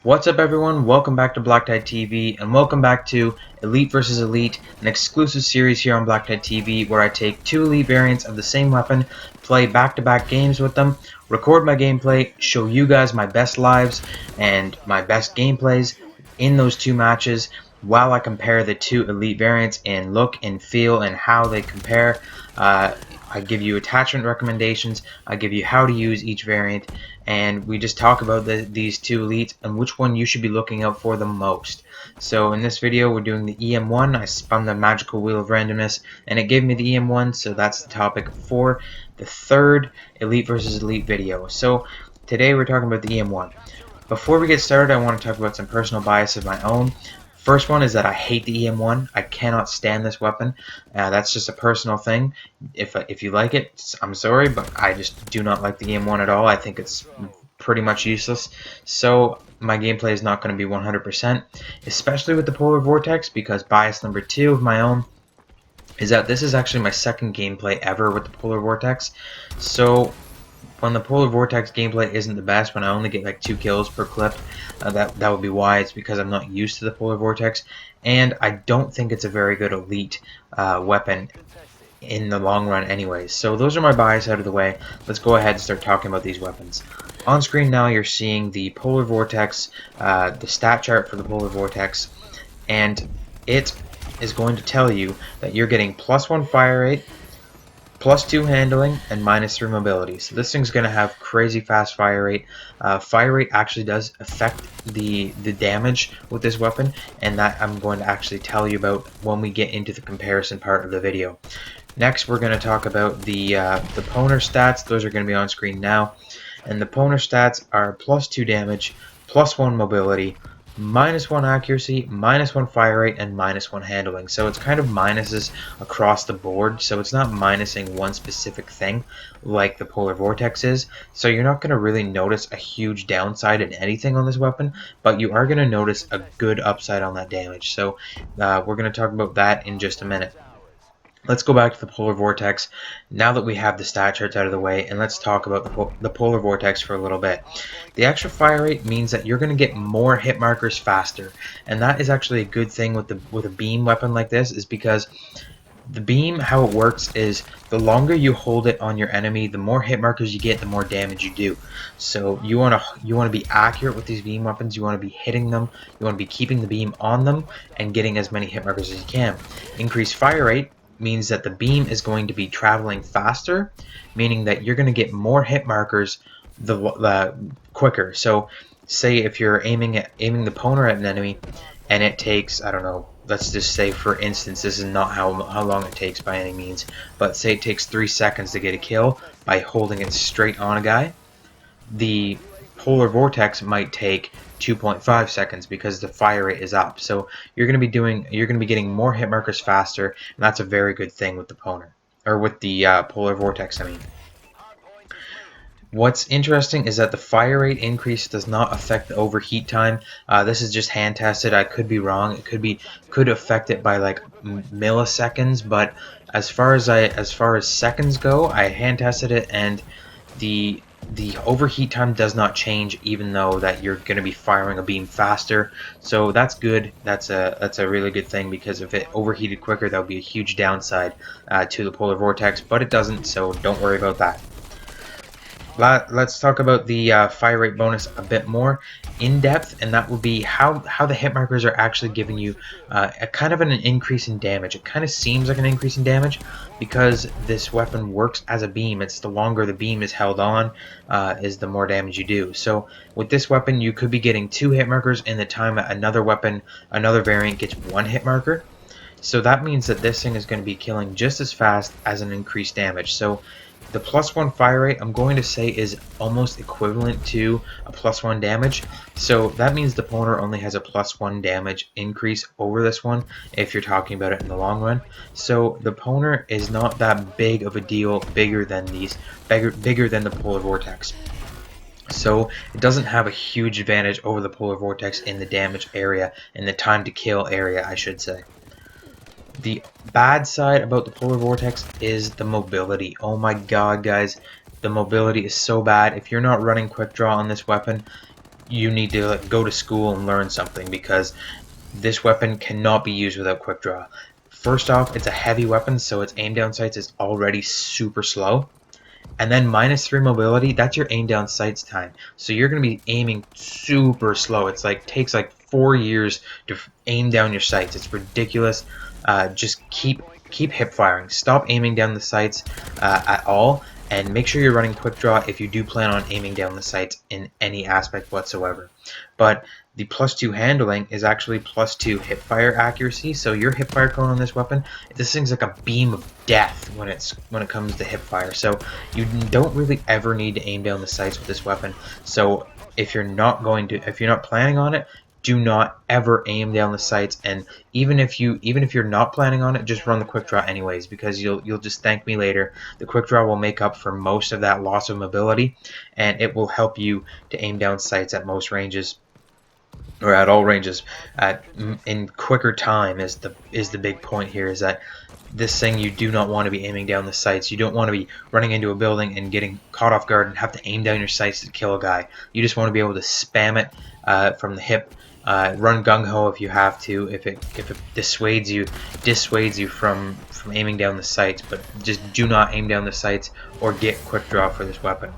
What's up everyone, welcome back to BlackTideTV and welcome back to Elite vs Elite, an exclusive series here on BlackTideTV where I take two Elite variants of the same weapon, play back-to-back games with them, record my gameplay, show you guys my best lives and my best gameplays in those two matches while I compare the two Elite variants in look and feel and how they compare. I give you attachment recommendations, I give you how to use each variant, and we just talk about these two elites and which one you should be looking out for the most. So in this video we're doing the EM1. I spun the magical wheel of randomness and it gave me the EM1, so that's the topic for the third Elite versus Elite video. So today we're talking about the EM1. Before we get started, I want to talk about some personal bias of my own. First one is that I hate the EM1. I cannot stand this weapon. That's just a personal thing. If you like it, I'm sorry, but I just do not like the EM1 at all. I think it's pretty much useless. So my gameplay is not going to be 100%, especially with the Polar Vortex, because bias number 2 of my own is that this is actually my second gameplay ever with the Polar Vortex. So when the Polar Vortex gameplay isn't the best, when I only get like 2 kills per clip, that would be why. It's because I'm not used to the Polar Vortex, and I don't think it's a very good elite weapon in the long run anyways. So those are my bias out of the way. Let's go ahead and start talking about these weapons. On screen now you're seeing the Polar Vortex, the stat chart for the Polar Vortex, and it is going to tell you that you're getting +1 fire rate, +2 handling, and -3 mobility. So this thing's going to have crazy fast fire rate. Fire rate actually does affect the damage with this weapon, and that I'm going to actually tell you about when we get into the comparison part of the video. Next, we're going to talk about the Pwner stats. Those are going to be on screen now. And the Pwner stats are +2 damage, +1 mobility, -1 accuracy, -1 fire rate, and -1 handling. So it's kind of minuses across the board. So it's not minusing one specific thing like the Polar Vortex is. So you're not going to really notice a huge downside in anything on this weapon, but you are going to notice a good upside on that damage. So we're going to talk about that in just a minute. Let's go back to the Polar Vortex now that we have the stat charts out of the way, and let's talk about the Polar Vortex for a little bit. The extra fire rate means that you're going to get more hit markers faster, and that is actually a good thing with a beam weapon like this, is because the beam, how it works is the longer you hold it on your enemy, the more hit markers you get, the more damage you do. So you want to be accurate with these beam weapons. You want to be hitting them. You want to be keeping the beam on them and getting as many hit markers as you can. Increased fire rate means that the beam is going to be traveling faster, meaning that you're going to get more hit markers the quicker. So say if you're aiming the Pwner at an enemy and it takes, I don't know, let's just say for instance, this is not how long it takes by any means, but say it takes 3 seconds to get a kill by holding it straight on a guy, the Polar Vortex might take 2.5 seconds because the fire rate is up. So you're going to be getting more hit markers faster, and that's a very good thing with the Pwner, or with the Polar Vortex, I mean. What's interesting is that the fire rate increase does not affect the overheat time. This is just hand tested. I could be wrong. It could affect it by like milliseconds, but as far as seconds go, I hand tested it, and the overheat time does not change, even though that you're going to be firing a beam faster. So that's good. That's a really good thing, because if it overheated quicker, that would be a huge downside to the Polar Vortex, but it doesn't, so don't worry about that. Let's talk about the fire rate bonus a bit more in depth, and that would be how the hit markers are actually giving you a kind of an increase in damage. It kind of seems like an increase in damage because this weapon works as a beam. It's the longer the beam is held on, is the more damage you do. So with this weapon, you could be getting 2 hit markers in the time that another variant gets 1 hit marker. So that means that this thing is going to be killing just as fast as an increased damage. So the +1 fire rate, I'm going to say, is almost equivalent to a +1 damage. So that means the Pwner only has a +1 damage increase over this one if you're talking about it in the long run. So the Pwner is not that big of a deal, bigger than the Polar Vortex. So it doesn't have a huge advantage over the Polar Vortex in the damage area, in the time to kill area, I should say. The bad side about the Polar Vortex is the mobility. Oh my god, guys, the mobility is so bad. If you're not running quick draw on this weapon, you need to like, go to school and learn something, because this weapon cannot be used without quick draw. First off, it's a heavy weapon, so its aim down sights is already super slow. And then -3 mobility, that's your aim down sights time. So you're going to be aiming super slow. It's like takes like 4 years to aim down your sights. It's ridiculous. Just keep hip firing. Stop aiming down the sights at all, and make sure you're running quick draw if you do plan on aiming down the sights in any aspect whatsoever. But the +2 handling is actually +2 hip fire accuracy. So your hip fire cone on this weapon, this thing's like a beam of death when it comes to hip fire. So you don't really ever need to aim down the sights with this weapon. So if you're not planning on it, do not ever aim down the sights. And even if you're not planning on it, just run the quick draw anyways, because you'll just thank me later. The quick draw will make up for most of that loss of mobility, and it will help you to aim down sights at most ranges, or at all ranges, in quicker time. Is the big point here, is that this thing, you do not want to be aiming down the sights. You don't want to be running into a building and getting caught off guard and have to aim down your sights to kill a guy. You just want to be able to spam it from the hip. Run gung-ho if you have to, if it dissuades you from aiming down the sights, but just do not aim down the sights or get quick draw for this weapon.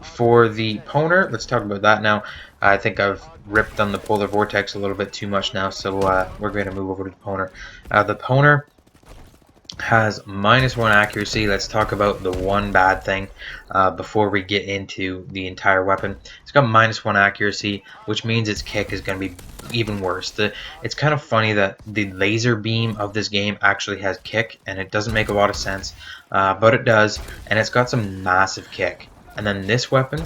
For the Pwner, let's talk about that now. I think I've ripped on the Polar Vortex a little bit too much now, so we're going to move over to the Pwner. The Pwner has -1 accuracy. Let's talk about the one bad thing before we get into the entire weapon. It's got -1 accuracy, which means its kick is going to be even worse. It's kind of funny that the laser beam of this game actually has kick, and it doesn't make a lot of sense, but it does, and it's got some massive kick. And then this weapon,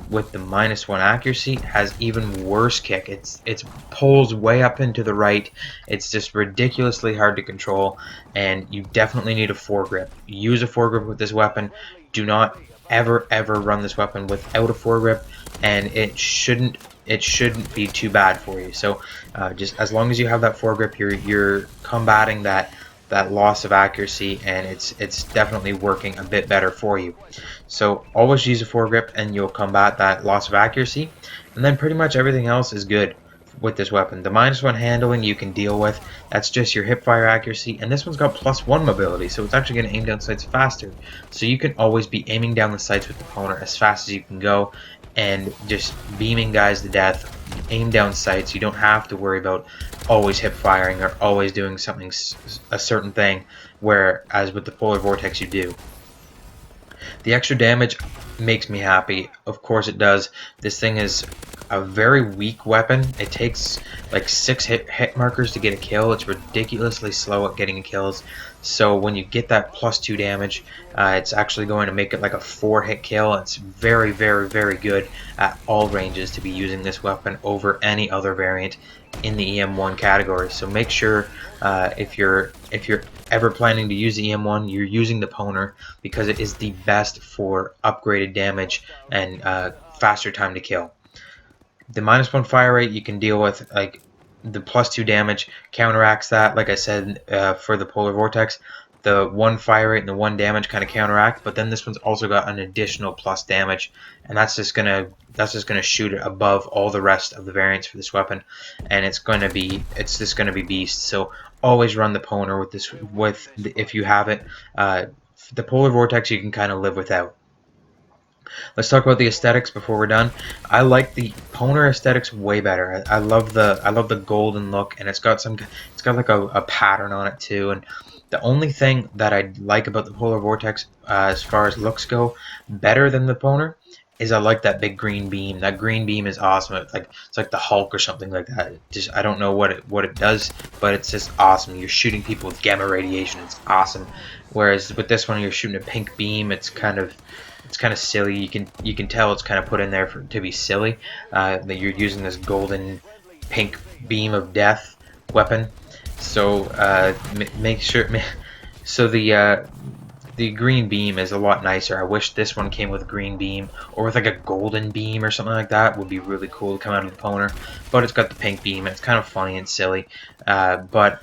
with the -1 accuracy, has even worse kick. It pulls way up into the right. It's just ridiculously hard to control, and you definitely need a foregrip. Use a foregrip with this weapon. Do not ever run this weapon without a foregrip, and it shouldn't be too bad for you. So just as long as you have that foregrip, you're combating that loss of accuracy, and it's definitely working a bit better for you. So always use a foregrip and you'll combat that loss of accuracy, and then pretty much everything else is good with this weapon. The -1 handling you can deal with. That's just your hip fire accuracy, and this one's got +1 mobility, so it's actually going to aim down sights faster. So you can always be aiming down the sights with the Pwner as fast as you can go, and just beaming guys to death. Aim down sights. You don't have to worry about always hip firing or always doing something, a certain thing, whereas with the Polar Vortex you do. The extra damage makes me happy. Of course it does. This thing is a very weak weapon. It takes like 6 hit markers to get a kill. It's ridiculously slow at getting kills. So when you get that +2 damage, it's actually going to make it like a 4-hit kill. It's very good at all ranges to be using this weapon over any other variant in the EM1 category. So make sure if you're ever planning to use the EM1, you're using the Pwner, because it is the best for upgraded damage and faster time to kill. The -1 fire rate you can deal with, like the +2 damage counteracts that. Like I said, for the Polar Vortex, the 1 fire rate and the 1 damage kind of counteract, but then this one's also got an additional plus damage, and that's just gonna shoot it above all the rest of the variants for this weapon, and it's just gonna be beast. So always run the Pwner with this, if you have it. The Polar Vortex you can kind of live without. Let's talk about the aesthetics before we're done. I like the Pwner aesthetics way better. I love the golden look, and it's got like a pattern on it too. And the only thing that I like about the Polar Vortex, as far as looks go, better than the Pwner, is I like that big green beam. That green beam is awesome. It's like the Hulk or something like that. I don't know what it does, but it's just awesome. You're shooting people with gamma radiation. It's awesome. Whereas with this one, you're shooting a pink beam. It's kind of silly. You can tell it's kind of put in there to be silly. That you're using this golden pink beam of death weapon. So make sure. So the green beam is a lot nicer. I wish this one came with a green beam, or with like a golden beam or something like that. Would be really cool to come out of the Pwner. But it's got the pink beam, and it's kind of funny and silly. But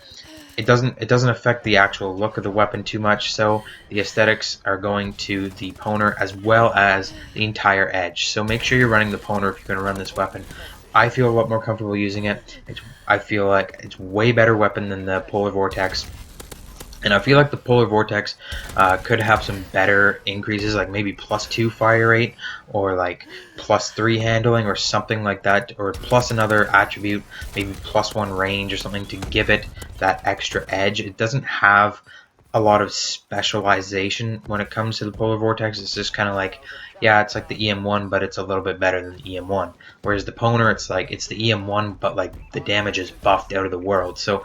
it doesn't affect the actual look of the weapon too much. So the aesthetics are going to the Pwner as well as the entire edge. So make sure you're running the Pwner if you're going to run this weapon. I feel a lot more comfortable using it. I feel like it's way better weapon than the Polar Vortex. And I feel like the Polar Vortex could have some better increases, like maybe +2 fire rate, or like +3 handling, or something like that, or plus another attribute, maybe +1 range or something to give it that extra edge. It doesn't have a lot of specialization when it comes to the Polar Vortex. It's just kind of like, yeah, it's like the EM1, but it's a little bit better than the EM1. Whereas the Pwner, it's like it's the EM1, but like the damage is buffed out of the world. So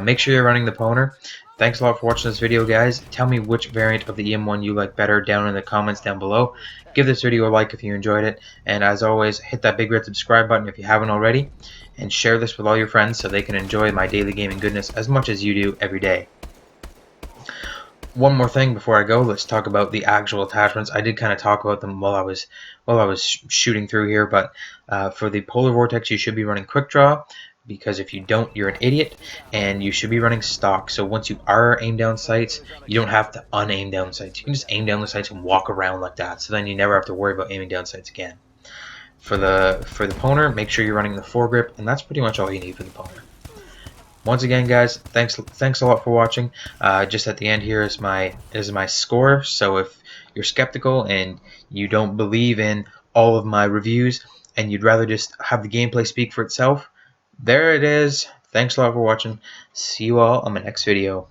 make sure you're running the Pwner. Thanks a lot for watching this video, guys. Tell me which variant of the EM1 you like better down in the comments down below. Give this video a like if you enjoyed it. And as always, hit that big red subscribe button if you haven't already. And share this with all your friends so they can enjoy my daily gaming goodness as much as you do every day. One more thing before I go, let's talk about the actual attachments. I did kind of talk about them while I was shooting through here, but for the Polar Vortex, you should be running Quick Draw, because if you don't, you're an idiot, and you should be running stock. So once you are aim down sights, you don't have to unaim down sights. You can just aim down the sights and walk around like that. So then you never have to worry about aiming down sights again. For the Pwner, make sure you're running the foregrip, and that's pretty much all you need for the Pwner. Once again, guys, thanks a lot for watching. Just at the end here is my score. So if you're skeptical and you don't believe in all of my reviews and you'd rather just have the gameplay speak for itself, there it is. Thanks a lot for watching. See you all on my next video.